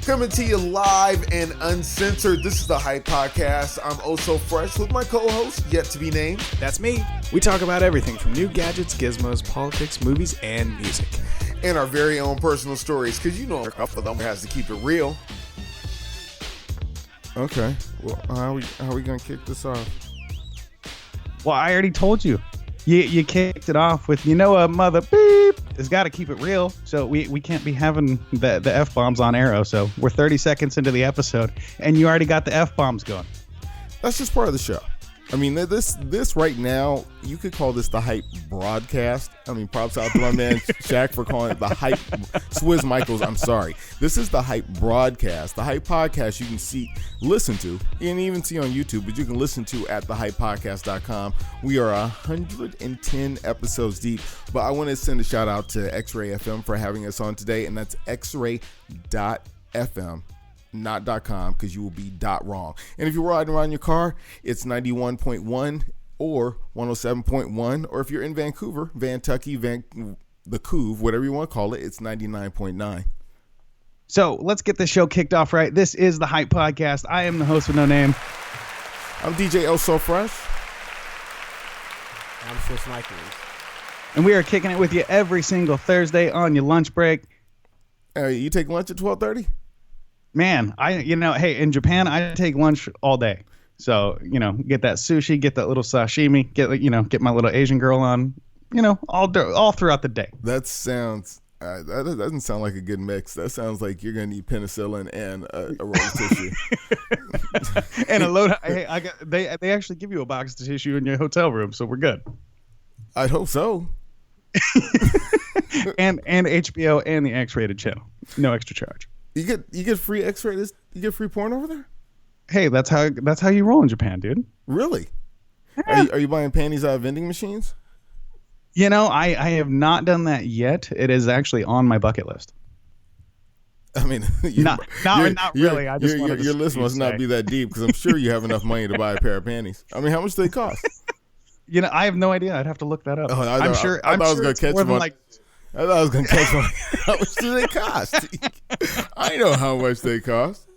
Coming to you live and uncensored. This is the Hype Podcast. I'm oh so fresh with my co-host, yet to be named. That's me. We talk about everything from new gadgets, gizmos, politics, movies, and music. And our very own personal stories, because you know a couple of them has to keep it real. Okay, well, how are we going to kick this off? Well, I already told you. You kicked it off with, mother beep. It's got to keep it real. So we can't be having the F-bombs on Arrow. So we're 30 seconds into the episode, and you already got the F-bombs going. That's just part of the show. I mean, this right now, you could call this the Hype Broadcast. I mean, props out to my man Shaq for calling it the Hype. Swizz Michaels, I'm sorry. This is the Hype Broadcast. The Hype Podcast you can listen to, and even see on YouTube, but you can listen to at thehypepodcast.com. We are 110 episodes deep, but I want to send a shout out to X-Ray FM for having us on today, and that's xray.fm. Not .com, because you will be wrong. And if you're riding around your car, it's 91.1 or 107.1, or if you're in Vancouver, Vantucky, the Couve, whatever you want to call it, it's 99.9. So let's get this show kicked off right. This is the Hype Podcast. I am the host with no name. I'm DJ Oh So Fresh. I'm Swizz Michaels. And we are kicking it with you every single Thursday on your lunch break. You take lunch at 12:30? Man, hey, in Japan, I take lunch all day. So, get that sushi, get that little sashimi, get my little Asian girl on, all throughout the day. That sounds, that doesn't sound like a good mix. That sounds like you're going to need penicillin and a roll of tissue. And a load. They actually give you a box of tissue in your hotel room, so we're good. I'd hope so. and HBO and the X-rated channel. No extra charge. You get free X-rated. You get free porn over there. Hey, that's how you roll in Japan, dude. Really? Yeah. Are you buying panties out of vending machines? I have not done that yet. It is actually on my bucket list. I mean, not really. I just your list must not be that deep, because I'm sure you have enough money to buy a pair of panties. I mean, how much do they cost? I have no idea. I'd have to look that up. I'm sure I was going to catch one. I thought I was going to catch one. How much do they cost? I know how much they cost.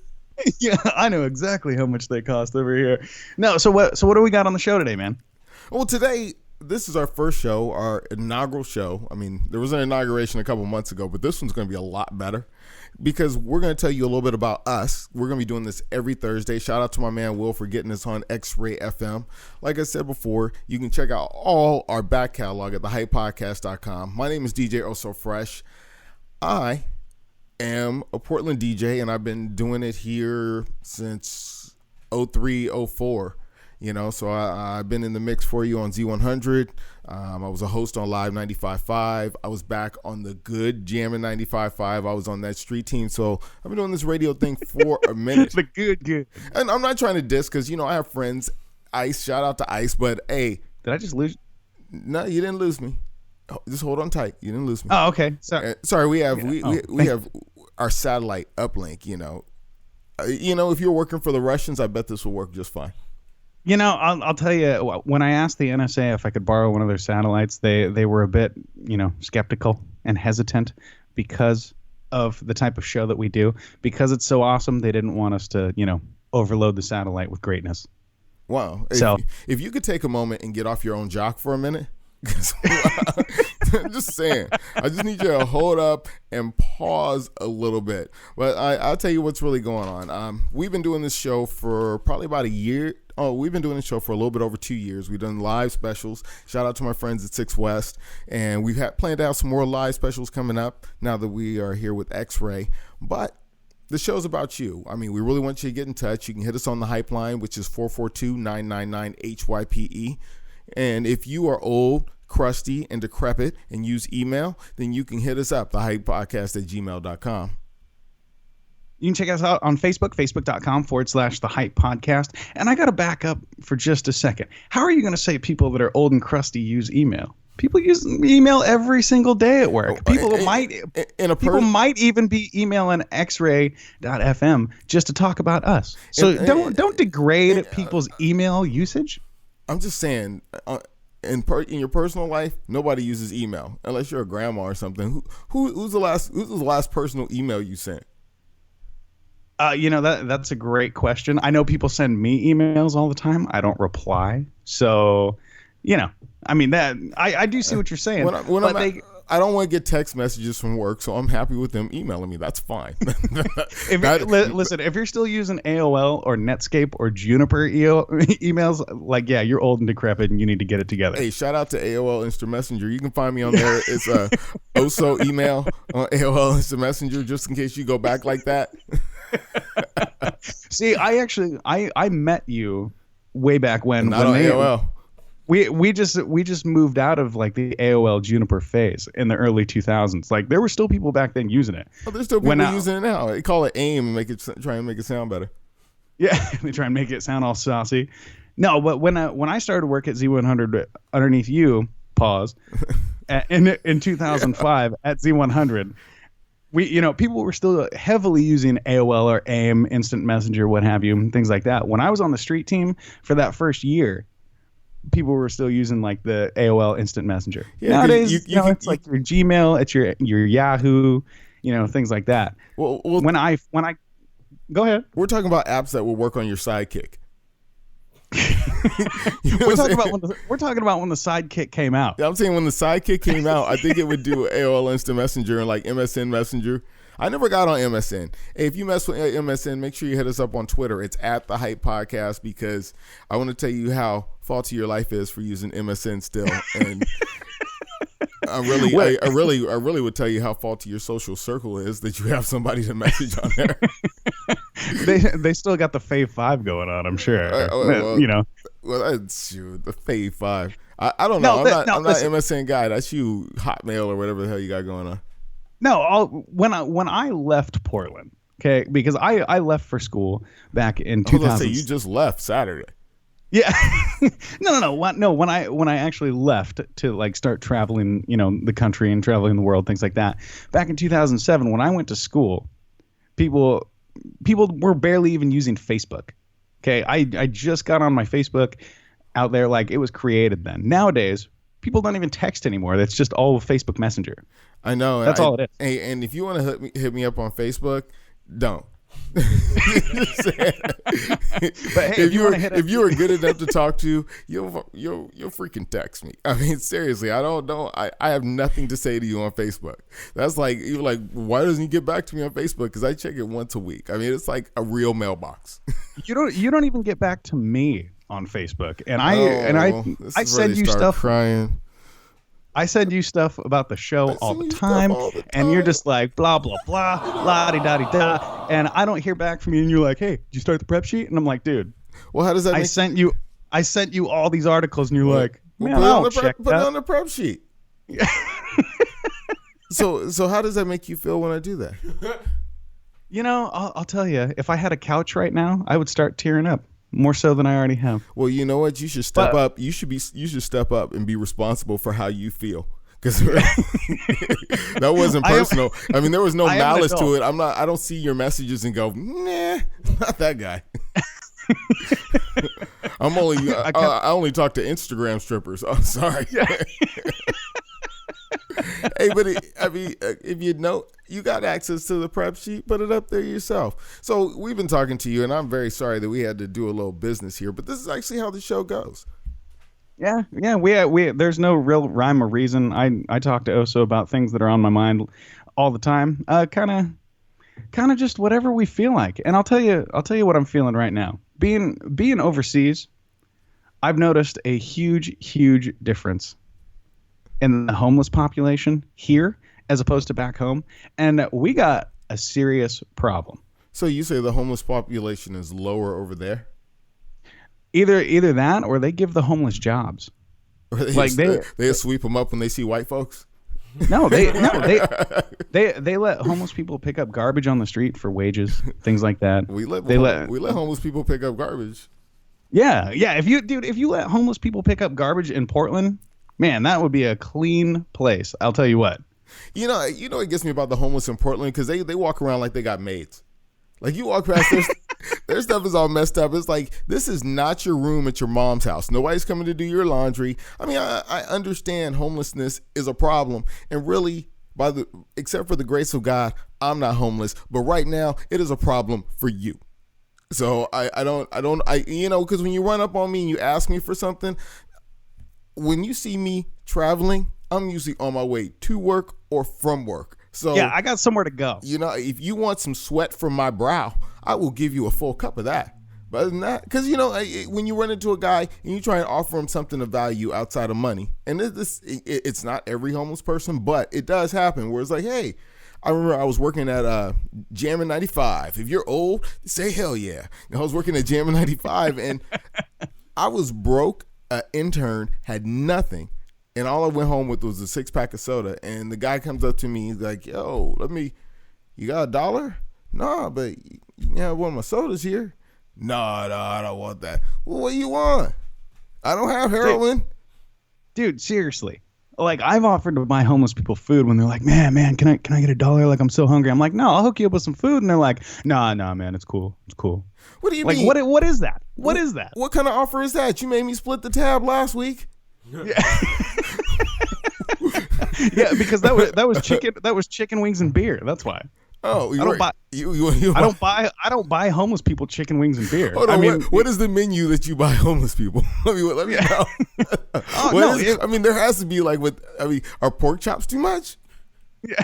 Yeah, I know exactly how much they cost over here. No, so what do we got on the show today, man? Well, today, this is our first show, our inaugural show. I mean, there was an inauguration a couple months ago, but this one's going to be a lot better, because we're going to tell you a little bit about us. We're going to be doing this every Thursday. Shout out to my man Will for getting us on X-Ray FM. Like I said before, you can check out all our back catalog at thehypepodcast.com. My name is DJ Oh So Fresh. I am a Portland DJ, and I've been doing it here since 03, 04. So I've been in the mix for you on Z100. I was a host on Live 95.5. I was back on the good Jammin' 95.5. I was on that street team. So I've been doing this radio thing for a minute. The good. And I'm not trying to diss, because, I have friends. Ice, shout out to Ice. But, hey. Did I just lose? No, you didn't lose me. Just hold on tight. You didn't lose me. Oh, okay. Sorry. We have we have our satellite uplink, if you're working for the Russians, I bet this will work just fine. I'll tell you, when I asked the NSA if I could borrow one of their satellites, they were a bit, skeptical and hesitant because of the type of show that we do. Because it's so awesome, they didn't want us to, overload the satellite with greatness. Wow. So if you could take a moment and get off your own jock for a minute. I'm just saying, I just need you to hold up and pause a little bit. But I'll tell you what's really going on. We've been doing this show for probably about a year. We've been doing this show for a little bit over 2 years. We've done live specials. Shout out to my friends at 6 West. And we've planned to have some more live specials coming up now that we are here with X-Ray. But the show's about you. I mean, we really want you to get in touch. You can hit us on the Hype line, which is 442-999-HYPE. And if you are old, crusty, and decrepit and use email, then you can hit us up, thehypepodcast@gmail.com. You can check us out on Facebook, facebook.com/thehypepodcast. And I got to back up for just a second. How are you going to say people that are old and crusty use email? People use email every single day at work. People might even be emailing xray.fm just to talk about us. So don't degrade people's email usage. I'm just saying, in your personal life, nobody uses email unless you're a grandma or something. Who's the last personal email you sent? That's a great question. I know people send me emails all the time. I don't reply. So, I mean, that I do see what you're saying. I don't want to get text messages from work, so I'm happy with them emailing me. That's fine. Listen, if you're still using AOL or Netscape or Juniper emails, like, yeah, you're old and decrepit and you need to get it together. Hey, shout out to AOL Instant Messenger. You can find me on there. It's a OSO email on AOL Instant Messenger, just in case you go back like that. See, I met you way back when. Not on AOL. We just moved out of like the AOL Juniper phase in the early 2000s. Like there were still people back then using it. Oh, there's still people using it now. They call it AIM and try and make it sound better. Yeah, they try and make it sound all saucy. No, but when I started work at Z100 underneath you, in 2005 at Z100, people were still heavily using AOL or AIM, Instant Messenger, what have you, things like that. When I was on the street team for that first year, people were still using like the AOL Instant Messenger. Yeah, nowadays, it's like your Gmail, it's your Yahoo, things like that. Well, when I go ahead. We're talking about apps that will work on your Sidekick. We're talking about when the Sidekick came out. Yeah, I'm saying when the Sidekick came out, I think it would do AOL Instant Messenger and like MSN Messenger. I never got on MSN. Hey, if you mess with MSN, make sure you hit us up on Twitter. It's @TheHype because I want to tell you how faulty your life is for using MSN still. And I really would tell you how faulty your social circle is that you have somebody to message on there. They still got the Fave 5 going on, I'm sure. Well, that's the Fave 5. I don't know. I'm not MSN guy. That's you, Hotmail or whatever the hell you got going on. No, when I left Portland, okay, because I left for school back in 2000. Let's say you just left Saturday. Yeah, no. When I actually left to like start traveling, the country and traveling the world, things like that. Back in 2007, when I went to school, people were barely even using Facebook. Okay, I just got on my Facebook out there, like it was created then. Nowadays, people don't even text anymore. That's just all Facebook Messenger. I know. That's all it is. Hey, and if you want to hit me up on Facebook, don't. But hey, if you were good enough to talk to, you'll freaking text me. I mean, seriously, I have nothing to say to you on Facebook. That's like, you're like, why doesn't he get back to me on Facebook? Because I check it once a week. I mean, it's like a real mailbox. You don't even get back to me on Facebook, and I send you stuff. Crying. I send you stuff about the show all the time, and you're just like blah blah blah, la di da di da, and I don't hear back from you, and you're like, hey, did you start the prep sheet? And I'm like, dude, well, how does that? I sent you all these articles, and you're like, man, put it on the prep sheet. So how does that make you feel when I do that? I'll tell you, if I had a couch right now, I would start tearing up. More so than I already have. Well, you know what? You should step up. You should step up and be responsible for how you feel. Because that wasn't personal. I mean, there was no malice to it. I don't see your messages and go, nah, not that guy. I only talk to Instagram strippers. Oh, sorry. Yeah. Hey, but if you got access to the prep sheet, put it up there yourself. So we've been talking to you, and I'm very sorry that we had to do a little business here, but this is actually how the show goes. Yeah. We there's no real rhyme or reason. I talk to Oso about things that are on my mind all the time. Kind of just whatever we feel like. And I'll tell you what I'm feeling right now. Being overseas, I've noticed a huge difference in the homeless population here as opposed to back home, and we got a serious problem. So you say the homeless population is lower over there? Either that, or they give the homeless jobs. They sweep them up when they see white folks. No, they let homeless people pick up garbage on the street for wages, things like that. We let homeless people pick up garbage. Yeah. If you let homeless people pick up garbage in Portland, man, that would be a clean place. I'll tell you what. You know what gets me about the homeless in Portland? Because they walk around like they got maids. Like you walk past their stuff is all messed up. It's like, this is not your room at your mom's house. Nobody's coming to do your laundry. I mean, I understand homelessness is a problem, and really, except for the grace of God, I'm not homeless, but right now it is a problem for you. So I don't, because when you run up on me and you ask me for something, when you see me traveling, I'm usually on my way to work or from work. So yeah, I got somewhere to go. If you want some sweat from my brow, I will give you a full cup of that. But other than that, because when you run into a guy and you try and offer him something of value outside of money, and it's not every homeless person, but it does happen where it's like, hey, I remember I was working at Jammin' 95. If you're old, say hell yeah. I was working at Jammin' 95 and I was broke, an intern, had nothing. And all I went home with was a 6-pack of soda. And the guy comes up to me, he's like, yo, you got $1? Nah, but you can have one of my sodas here. Nah, I don't want that. Well, what do you want? I don't have heroin. Dude, seriously. Like, I've offered to buy homeless people food when they're like, man, can I get $1? Like, I'm so hungry. I'm like, no, I'll hook you up with some food. And they're like, nah, man, it's cool. It's cool. What do you mean? What is that? What is that? What kind of offer is that? You made me split the tab last week. Yeah. Yeah, because that was chicken wings and beer. That's why. Oh, I don't buy homeless people chicken wings and beer. Hold on, what is the menu that you buy homeless people? Let me know. There has to be are pork chops too much? Yeah.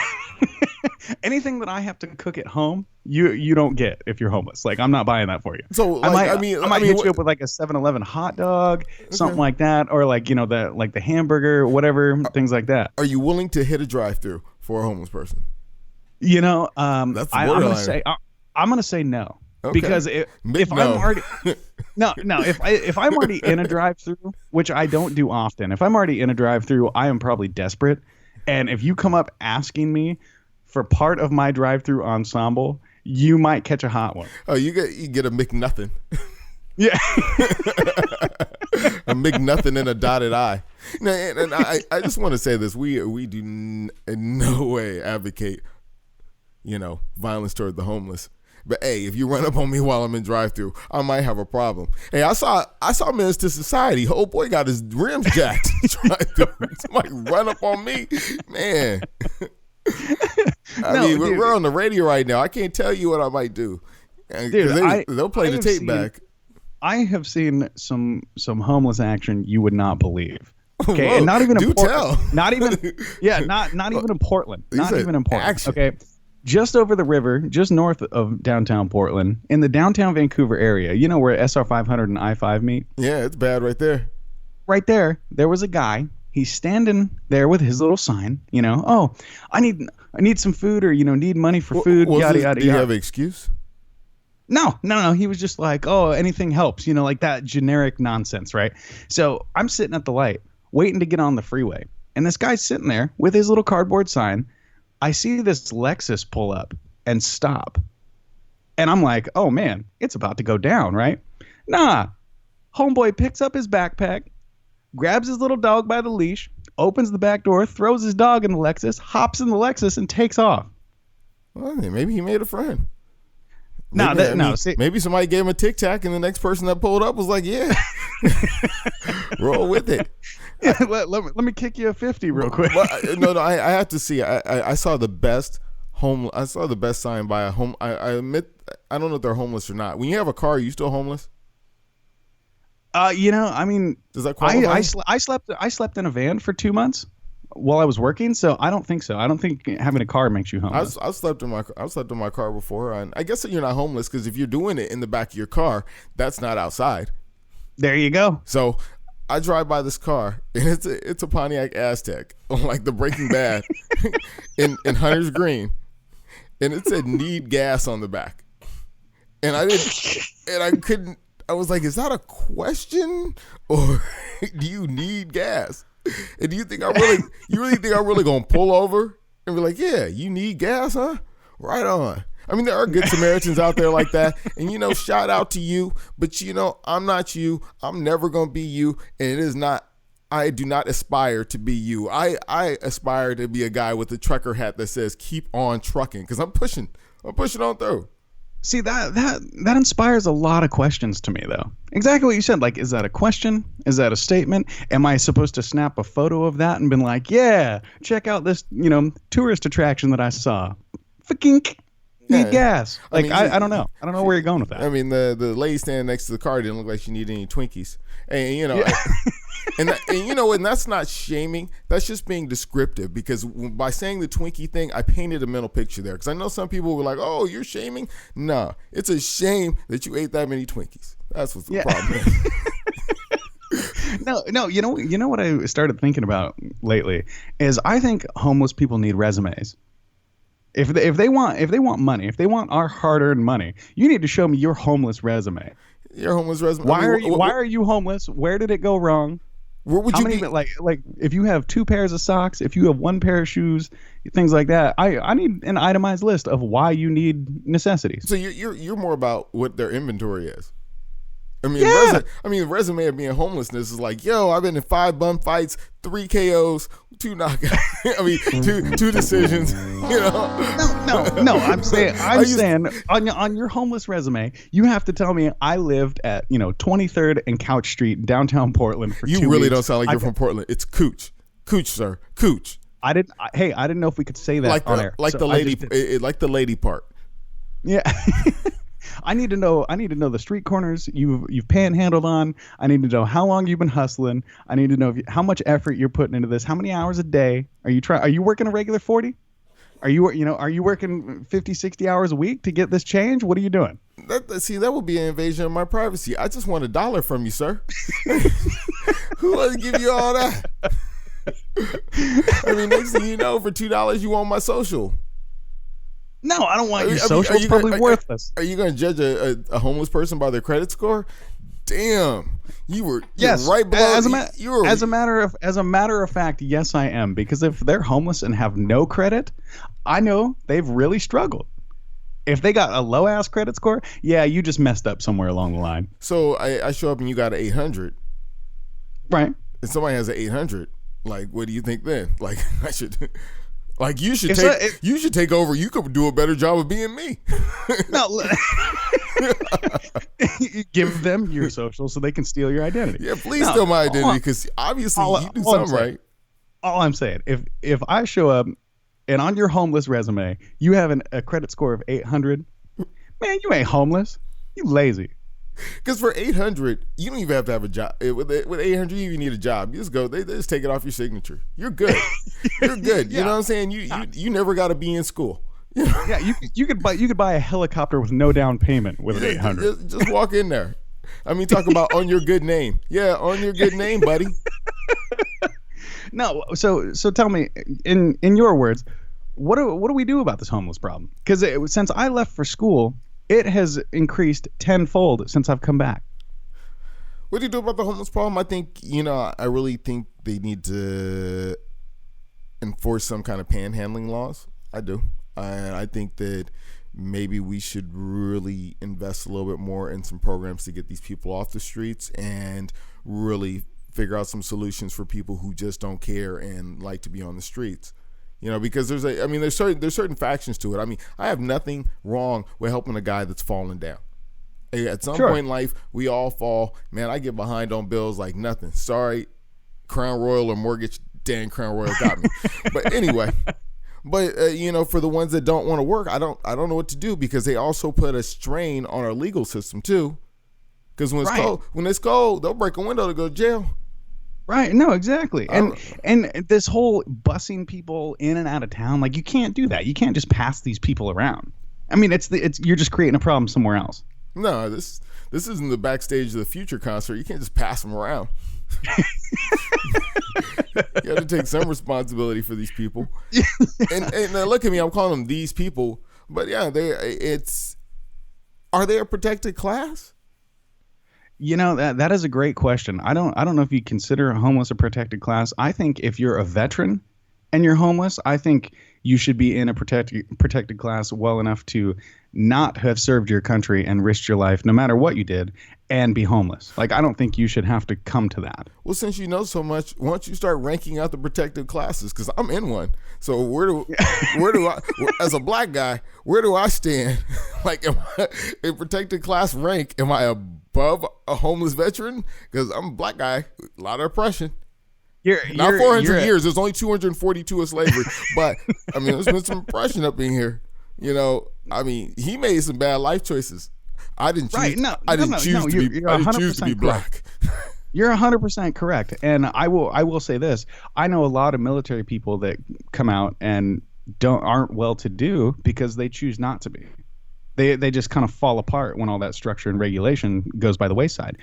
Anything that I have to cook at home, you don't get if you're homeless. Like, I'm not buying that for you. So I might hit you up with like a 7-Eleven hot dog, something like that, or the hamburger, whatever, things like that. Are you willing to hit a drive-through for a homeless person? I'm gonna say no. Okay. Because if I'm already if I'm already in a drive-through, which I don't do often, if I'm already in a drive-through, I am probably desperate. And if you come up asking me for part of my drive-through ensemble, you might catch a hot one. Oh, you get a McNuthin. Yeah. A McNuthin and a dotted I. And I just want to say this: we do in no way advocate violence toward the homeless. But hey, if you run up on me while I'm in drive-through, I might have a problem. Hey, I saw Menace to Society. Oh boy, got his rims jacked. Somebody run up on me, man. We're on the radio right now. I can't tell you what I might do. Dude, they'll play the tape back. I have seen some homeless action you would not believe. Okay, whoa, and not even in Portland. Tell. Not even even in Portland. Not even in Portland. Action. Okay. Just over the river, just north of downtown Portland, in the downtown Vancouver area, where SR 500 and I-5 meet? Yeah, it's bad right there. Right there was a guy. He's standing there with his little sign, oh, I need some food, or, need money for food, yada, yada, do you yada. have an excuse? No. He was just like, oh, anything helps, like that generic nonsense, right? So I'm sitting at the light, waiting to get on the freeway. And this guy's sitting there with his little cardboard sign. I see this Lexus pull up and stop. And I'm like, oh, man, it's about to go down, right? Nah. Homeboy picks up his backpack, grabs his little dog by the leash, opens the back door, throws his dog in the Lexus, hops in the Lexus, and takes off. Well, maybe he made a friend. See, maybe somebody gave him a Tic Tac, and the next person that pulled up was like, yeah, roll with it. Yeah, let me kick you a 50 real quick. I have to see. I saw the best sign by a home. I admit, I don't know if they're homeless or not. When you have a car, are you still homeless? Does that qualify? I slept in a van for 2 months while I was working, so I don't think so. I don't think having a car makes you homeless. I slept in my car before, and I guess that you're not homeless because if you're doing it in the back of your car, that's not outside. There you go. So I drive by this car, and it's a Pontiac Aztek on like the Breaking Bad in Hunter's Green, and it said "need gas" on the back, and I was like, is that a question, or do you need gas? And do you really think I'm really gonna pull over and be like, yeah, you need gas, huh? Right on. There are good Samaritans out there like that. And, shout out to you. But, I'm not you. I'm never going to be you. And I do not aspire to be you. I aspire to be a guy with a trucker hat that says, keep on trucking. Because I'm pushing on through. See, that inspires a lot of questions to me, though. Exactly what you said. Like, is that a question? Is that a statement? Am I supposed to snap a photo of that and been like, yeah, check out this, tourist attraction that I saw fucking need Yeah. gas. Like, mean, I don't know. I don't know where you're going with that. I mean, the lady standing next to the car didn't look like she needed any Twinkies. And, you know, Yeah. and you know, and that's not shaming. That's just being descriptive, because by saying the Twinkie thing, I painted a mental picture there. Because I know some people were like, oh, you're shaming? No, it's a shame that you ate that many Twinkies. That's what's the problem is. No, you know what I started thinking about lately is I think homeless people need resumes. If they want money, if they want our hard-earned money, you need to show me your homeless resume. Your homeless resume. Why are you homeless? Where did it go wrong? Where would How you many, be? like if you have 2 pairs of socks, if you have 1 pair of shoes, things like that. I need an itemized list of why you need necessities. So you're more about what their inventory is. I mean, Yeah. the resume of being homelessness is like, yo, I've been in 5 bum fights, 3 KOs, 2 knockouts. I mean, two decisions. You know. No. I'm saying on your homeless resume, you have to tell me I lived at 23rd and Couch Street, downtown Portland for 2 weeks. You really don't sound like you're from Portland. It's Cooch, sir, Cooch. I didn't know if we could say that on air. Like So the lady, like the lady part. Yeah. I need to know the street corners you've panhandled on. I need to know how long you've been hustling. I need to know how much effort you're putting into this. How many hours a day are you working a regular 40? Are you working 50, 60 hours a week to get this change? What are you doing? That would be an invasion of my privacy. I just want $1 from you, sir. Who wants to give you all that? I mean, next thing you know, for $2 you want my social. No, I don't want your social. It's probably worthless. Are you going to judge a homeless person by their credit score? Damn, you're right below. As a matter of fact, yes, I am, because if they're homeless and have no credit, I know they've really struggled. If they got a low ass credit score, yeah, you just messed up somewhere along the line. So I show up and you got an 800, right? And somebody has an 800. Like, what do you think then? Like, I should. Like, you should take over. You could do a better job of being me. No, give them your social so they can steal your identity. Yeah, please steal my identity, because obviously you do something right. All I'm saying, if I show up and on your homeless resume you have a credit score of 800, man, you ain't homeless. You lazy. Because for 800, you don't even have to have a job. With 800, you even need a job. You just go. They just take it off your signature. You're good. You're good. Yeah. You know what I'm saying? You never got to be in school. Yeah, you could buy a helicopter with no down payment with an 800. Just walk in there. I mean, talk about on your good name. Yeah, on your good name, buddy. No, so tell me, in your words, what do we do about this homeless problem? Because since I left for school, it has increased tenfold since I've come back. What do you do about the homeless problem? I think, I really think they need to enforce some kind of panhandling laws. I do. And I think that maybe we should really invest a little bit more in some programs to get these people off the streets and really figure out some solutions for people who just don't care and like to be on the streets. Because there's certain factions to it. I mean, I have nothing wrong with helping a guy that's falling down. At some point in life, we all fall. Man, I get behind on bills like nothing. Sorry, Crown Royal or Mortgage, Dan Crown Royal got me. But anyway, for the ones that don't want to work, I don't know what to do, because they also put a strain on our legal system too. Because when it's cold, they'll break a window to go to jail. Right. No, exactly. And this whole busing people in and out of town, like, you can't do that. You can't just pass these people around. I mean, you're just creating a problem somewhere else. No, this isn't the Backstage of the Future concert. You can't just pass them around. You have to take some responsibility for these people. And look at me, I'm calling them these people, but yeah, are they a protected class? That is a great question. I don't know if you consider homeless a protected class. I think if you're a veteran and you're homeless, I think you should be in a protected class well enough to not have served your country and risked your life, no matter what you did, and be homeless. Like, I don't think you should have to come to that. Well, since you know so much, why don't you start ranking out the protected classes? Because I'm in one. So where do I, as a black guy, where do I stand? Like, am I in protected class rank? Am I above a homeless veteran? Because I'm a black guy, a lot of oppression. Not 400 years. There's only 242 of slavery. But, I mean, there's been some oppression up in here. You know, I mean, he made some bad life choices. I didn't choose. Right. I didn't choose to be black. You're 100% correct. And I will say this. I know a lot of military people that come out and aren't well to do because they choose not to be. They just kind of fall apart when all that structure and regulation goes by the wayside.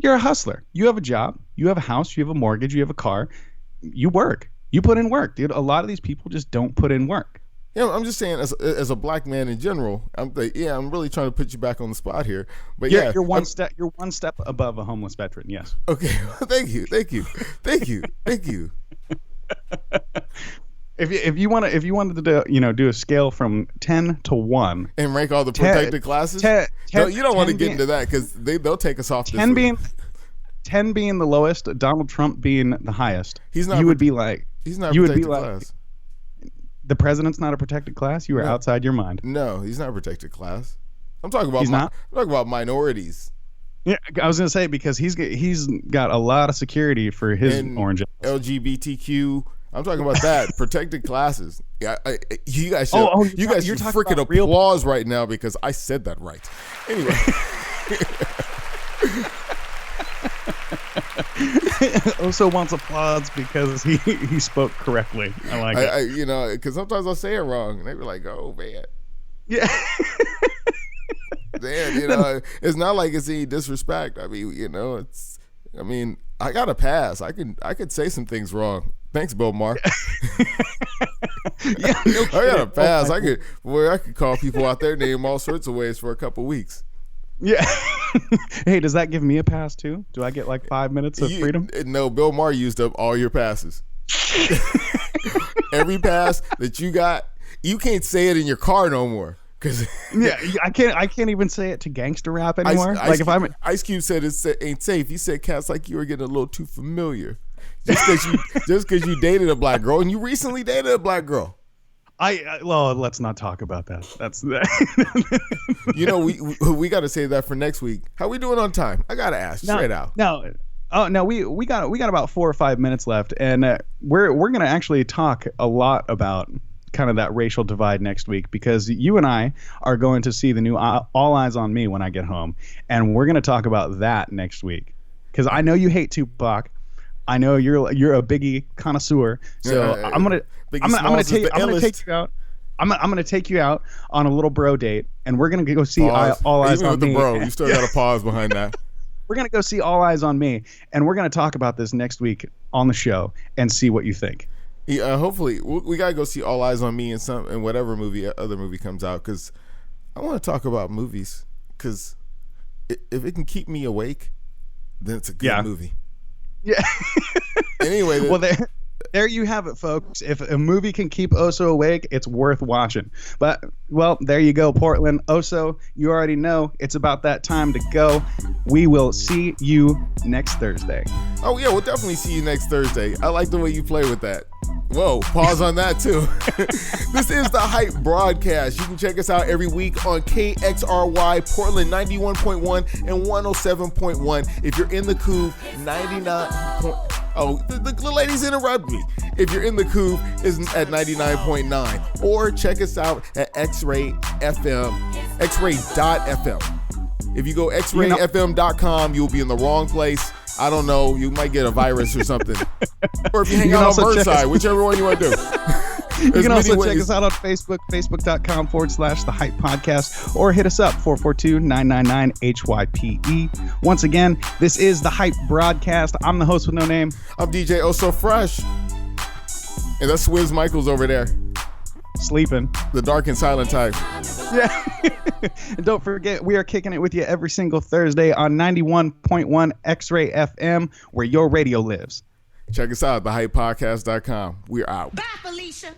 You're a hustler. You have a job. You have a house. You have a mortgage. You have a car. You work. You put in work, dude. A lot of these people just don't put in work. Yeah, I'm just saying, as a black man in general, I'm really trying to put you back on the spot here. But you're one step above a homeless veteran. Yes. Okay. Thank you. If you wanted to do a scale from 10 to 1 and rank all the protected classes, no, you don't want to get into that because they'll take us off. 10 being the lowest, Donald Trump being the highest. He's not. You would be like. He's not a protected class. The president's not a protected class. You are outside your mind. No, he's not a protected class. I'm talking about. I'm talking about minorities. Yeah, I was gonna say because he's got a lot of security for his and orange. LGBTQ. I'm talking about that protected classes. Yeah, you guys. You're freaking applause right now because I said that right. Anyway. Also wants applause because he spoke correctly. I like it. Because sometimes I'll say it wrong, and they be like, "Oh man." Yeah. Then it's not like it's any disrespect. I mean, I mean, I got a pass. I could say some things wrong. Thanks, Bill Maher. Yeah, no I got a pass. I could call people out their name all sorts of ways for a couple weeks. Yeah. Hey, does that give me a pass too? Do I get like 5 minutes of freedom? No, Bill Maher used up all your passes. Every pass that you got, you can't say it in your car no more. Yeah, I can't even say it to gangster rap anymore. Ice Cube said it ain't safe. He said cats like you are getting a little too familiar. Just because you dated a black girl and you recently dated a black girl. Well, let's not talk about that. That's we got to save that for next week. How we doing on time? I gotta ask straight out. No, we got about 4 or 5 minutes left, and we're gonna actually talk a lot about kind of that racial divide next week because you and I are going to see the new All Eyes on Me when I get home, and we're gonna talk about that next week because I know you hate Tupac. I know you're a Biggie connoisseur, so I'm gonna take you out. I'm gonna take you out on a little bro date, and we're gonna go see All Eyes on Me. Even with the bro, you still got a pause behind that. We're gonna go see All Eyes on Me, and we're gonna talk about this next week on the show and see what you think. Yeah, hopefully we gotta go see All Eyes on Me and whatever other movie comes out because I want to talk about movies because if it can keep me awake, then it's a good movie. Yeah. Anyway, well, there you have it, folks. If a movie can keep Oso awake, it's worth watching. But, well, there you go, Portland. Oso, you already know it's about that time to go. We will see you next Thursday. Oh, yeah, we'll definitely see you next Thursday. I like the way you play with that. Whoa, pause on that too. This is the Hype Broadcast. You can check us out every week on KXRY Portland 91.1 and 107.1. If you're in the Couve, 99. Oh, the ladies interrupt me. If you're in the Couve, is at 99.9. Or check us out at X-Ray.FM. If you go xrayfm.com, you'll be in the wrong place. I don't know. You might get a virus or something. Or if you hang out on Burnside, whichever one you want to do. You can also check us out on Facebook, facebook.com/The Hype Podcast, or hit us up, 442-999-HYPE. Once again, this is The Hype Broadcast. I'm the host with no name. I'm DJ Oh So Fresh. And that's Swizz Michaels over there. Sleeping. The dark and silent type. Yeah. And don't forget, we are kicking it with you every single Thursday on 91.1 X-Ray FM, where your radio lives. Check us out at thehypepodcast.com. We're out. Bye, Felicia.